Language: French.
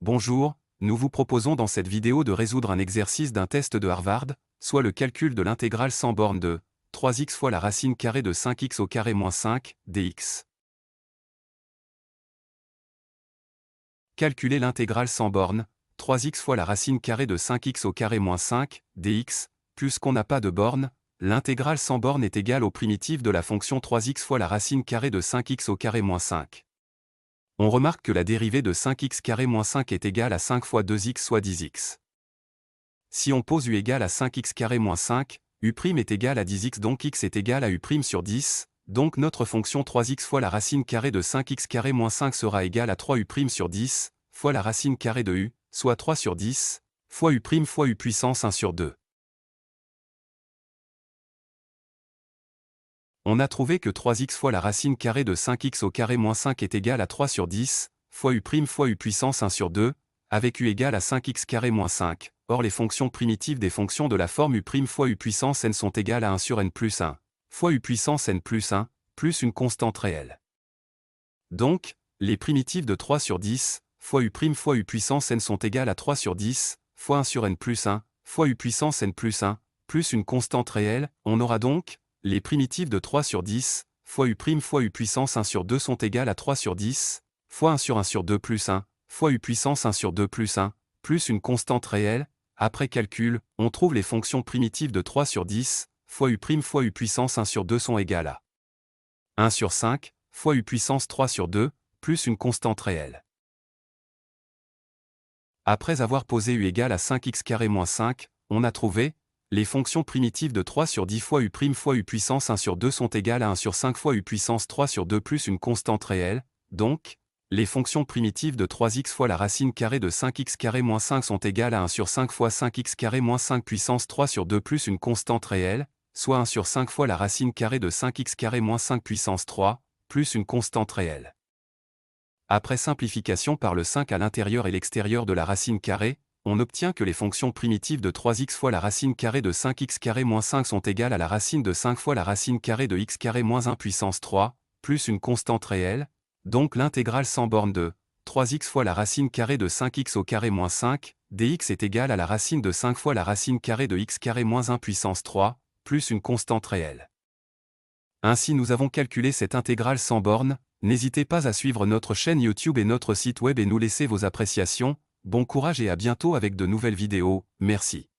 Bonjour, nous vous proposons dans cette vidéo de résoudre un exercice d'un test de Harvard, soit le calcul de l'intégrale sans borne de 3x fois la racine carrée de 5x au carré moins 5, dx. Calculer l'intégrale sans borne, 3x fois la racine carrée de 5x au carré moins 5, dx, puisqu'on n'a pas de borne, l'intégrale sans borne est égale au primitif de la fonction 3x fois la racine carrée de 5x au carré moins 5. On remarque que la dérivée de 5x carré moins 5 est égale à 5 fois 2x soit 10x. Si on pose u égale à 5x carré moins 5, u' est égal à 10x donc x est égal à u' sur 10, donc notre fonction 3x fois la racine carrée de 5x carré moins 5 sera égale à 3u' sur 10, fois la racine carrée de u, soit 3 sur 10, fois u' fois u puissance 1 sur 2. On a trouvé que 3x fois la racine carrée de 5x au carré moins 5 est égal à 3 sur 10, fois u' fois u puissance 1 sur 2, avec u égale à 5x carré moins 5. Or les fonctions primitives des fonctions de la forme u' fois u puissance n sont égales à 1 sur n plus 1, fois u puissance n plus 1, plus une constante réelle. Donc, les primitives de 3 sur 10, fois u' fois u puissance n sont égales à 3 sur 10, fois 1 sur n plus 1, fois u puissance n plus 1, plus une constante réelle. On aura donc les primitives de 3 sur 10, fois u' fois u puissance 1 sur 2 sont égales à 3 sur 10, fois 1 sur 2 plus 1, fois u puissance 1 sur 2 plus 1, plus une constante réelle. Après calcul, on trouve les fonctions primitives de 3 sur 10, fois u' fois u puissance 1 sur 2 sont égales à 1 sur 5, fois u puissance 3 sur 2, plus une constante réelle. Après avoir posé u égale à 5x carré moins 5, on a trouvé les fonctions primitives de 3 sur 10 fois u' fois u puissance 1 sur 2 sont égales à 1 sur 5 fois u puissance 3 sur 2 plus une constante réelle, donc, les fonctions primitives de 3x fois la racine carrée de 5x carré moins 5 sont égales à 1 sur 5 fois 5x carré moins 5 puissance 3 sur 2 plus une constante réelle, soit 1 sur 5 fois la racine carrée de 5x carré moins 5 puissance 3, plus une constante réelle. Après simplification par le 5 à l'intérieur et l'extérieur de la racine carrée, on obtient que les fonctions primitives de 3x fois la racine carrée de 5x carré moins 5 sont égales à la racine de 5 fois la racine carrée de x carré moins 1 puissance 3, plus une constante réelle, donc l'intégrale sans borne de 3x fois la racine carrée de 5x au carré moins 5, dx est égale à la racine de 5 fois la racine carrée de x carré moins 1 puissance 3, plus une constante réelle. Ainsi nous avons calculé cette intégrale sans borne. N'hésitez pas à suivre notre chaîne YouTube et notre site web et nous laisser vos appréciations. Bon courage et à bientôt avec de nouvelles vidéos, merci.